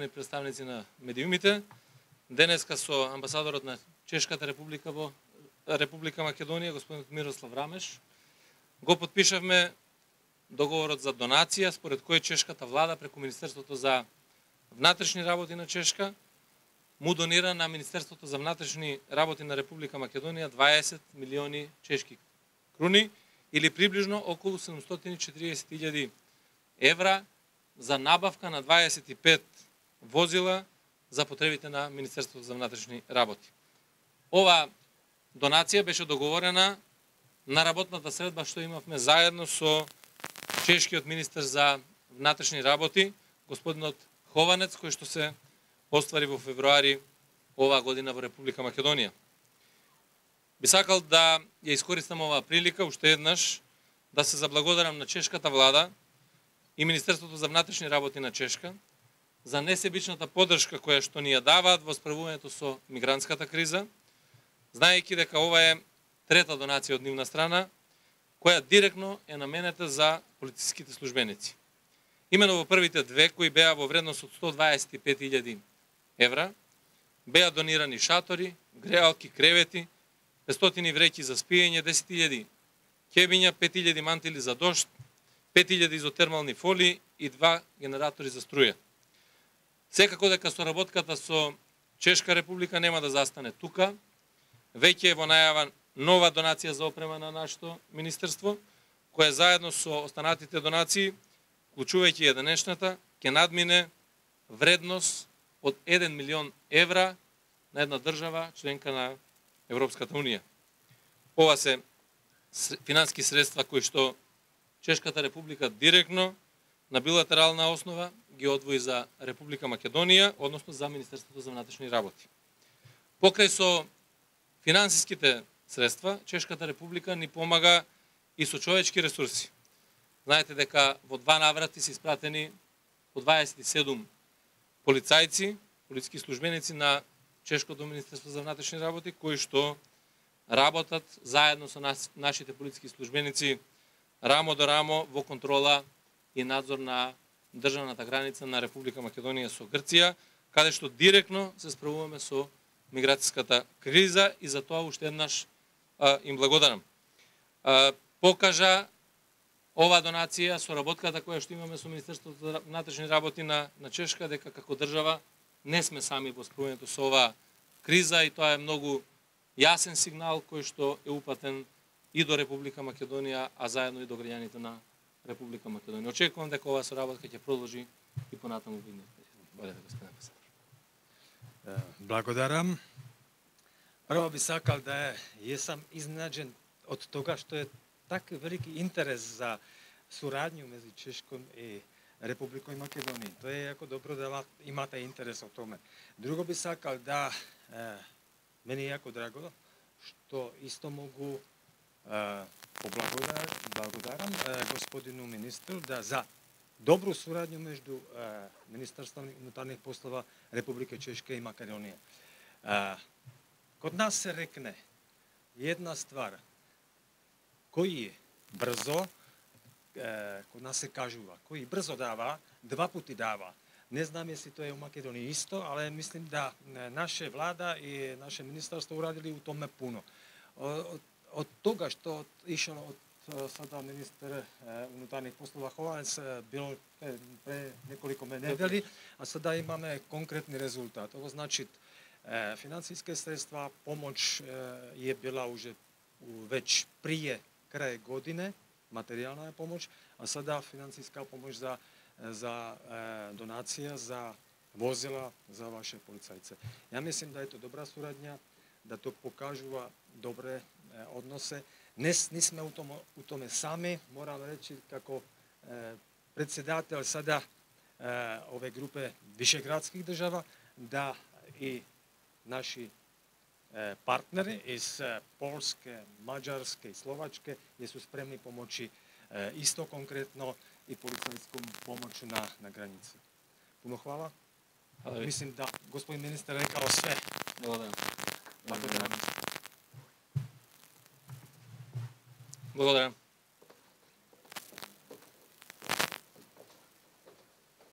Представници на медиумите, денеска со амбасадорот на Чешката република во Република Македонија, господин Мирослав Рамеш, го подпишавме договорот за донација, според кој чешката влада преку Министерството за внатрешни работи на Чешка му донира на Министерството за внатрешни работи на Република Македонија 20 милиони чешки круни или приближно околу 740.000 евра за набавка на 25 возила за потребите на Министерството за внатрешни работи. Ова донација беше договорена на работната средба што имавме заедно со чешкиот министер за внатрешни работи, господинот Хованец, кој што се оствари во февруари оваа година во Република Македонија. Би сакал да ја искористам оваа прилика уште еднаш да се заблагодарам на чешката влада и Министерството за внатрешни работи на Чешка за несебичната поддршка која што ни ја даваат во справувањето со мигрантската криза, знаејќи дека ова е трета донација од нивна страна, која директно е наменета за полициските службеници. Имено во првите две, кои беа во вредност од 125.000 евра, беа донирани шатори, греалки, кревети, 500 вреќи за спиење, 10.000 кебиња, 5.000 мантили за дожд, 5.000 изотермални фолии и 2 генератори за струја. Секако дека соработката со Чешка република нема да застане тука, веќе е во најава нова донација за опрема на нашето министерство, која заедно со останатите донации, вклучувајќи и денешната, ќе надмине вредност од 1 милион евра на една држава, членка на Европската унија. Ова се финански средства кои што Чешката република директно на билатерална основа ги одвои за Република Македонија, односно за Министерството за внатрешни работи. Покрај со финансиските средства, Чешката република ни помага и со човечки ресурси. Знаете дека во 2 наврати се испратени по 27 полицајци, полициски службеници на Чешкото Министерство за внатрешни работи, кои што работат заедно со нашите полициски службеници рамо до рамо во контрола и надзор на државната граница на Република Македонија со Грција, каде што директно се справуваме со миграцијската криза и за тоа уште еднаш им благодарам. Покажа ова донација, соработката која што имаме со Министерството за внатрешни работи на Чешка, дека како држава не сме сами во справувањето со оваа криза и тоа е многу јасен сигнал кој што е упатен и до Република Македонија, а заедно и до граѓаните на Република Македонија. Очекувам дека оваа соработка ќе продолжи и понатаму во идните. Благодарам, господин амбасадор. Благодарам. Прво би сакал да jesam изненаден од тога што е така велики интерес за сурадњу меѓу Чешком и Републиком Македонија. Тоа е јако добро да имате интерес о томе. Друго би сакал да мени е јако драго што исто могу поблагодарам господину министру да за добру сурадњу меѓу Министерството на внутренних послова Република Чешка и Македонија. Код нас се рекне една ствар, кој е брзо, код нас се кажува, кој брзо дава, 2 пути дава. Не знам если тоа е у Македонија исто, але мислим да наша влада и наше министерство урадили у томе пуно. Од тога што ишало од сада министер унутренних послова Хованец било пре неколико недели, а сада имаме конкретни резултат. Ово значи финансиски средства, помоć je bila уже već prije kraja godine, materijalna je pomoć, a sada financijska pomoć za donacija, za vozila, za vaše policajce. Ja mislim da je to dobra suradnja, da to pokažuva dobre odnose. Nismo u tome sami, moram reći kako predsjedatelj sada ove grupe višegradskih država, da i naši partneri iz Polske, Mađarske i Slovačke jesu spremni pomoći isto konkretno i policajskom pomoću na granici. Puno hvala. Mislim da gospodin ministar rekao sve. Благодарам.